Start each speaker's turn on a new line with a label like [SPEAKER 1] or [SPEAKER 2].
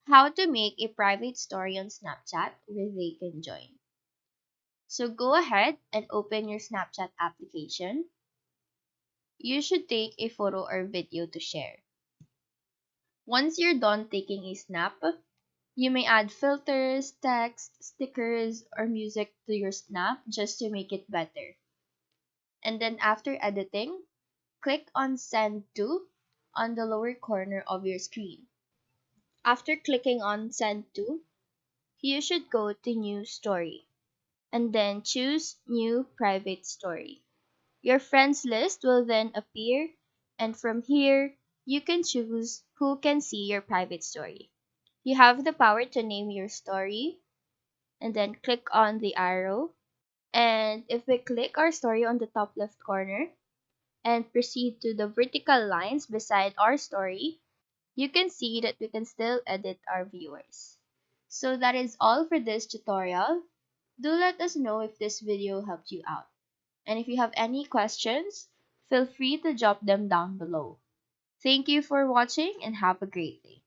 [SPEAKER 1] How to make a private story on Snapchat where they can join. So go ahead and open your Snapchat application. You should take a photo or video to share. Once you're done taking a snap, you may add filters, text, stickers, or music to your snap just to make it better. And then after editing, click on Send To on the lower corner of your screen. After clicking on Send To, you should go to New Story and then choose New Private Story. Your friends list will then appear, and from here, you can choose who can see your private story. You have the power to name your story and then click on the arrow. And if we click our story on the top left corner and proceed to the vertical lines beside our story, you can see that we can still edit our viewers. So that is all for this tutorial. Do let us know if this video helped you out. And if you have any questions, feel free to drop them down below. Thank you for watching and have a great day.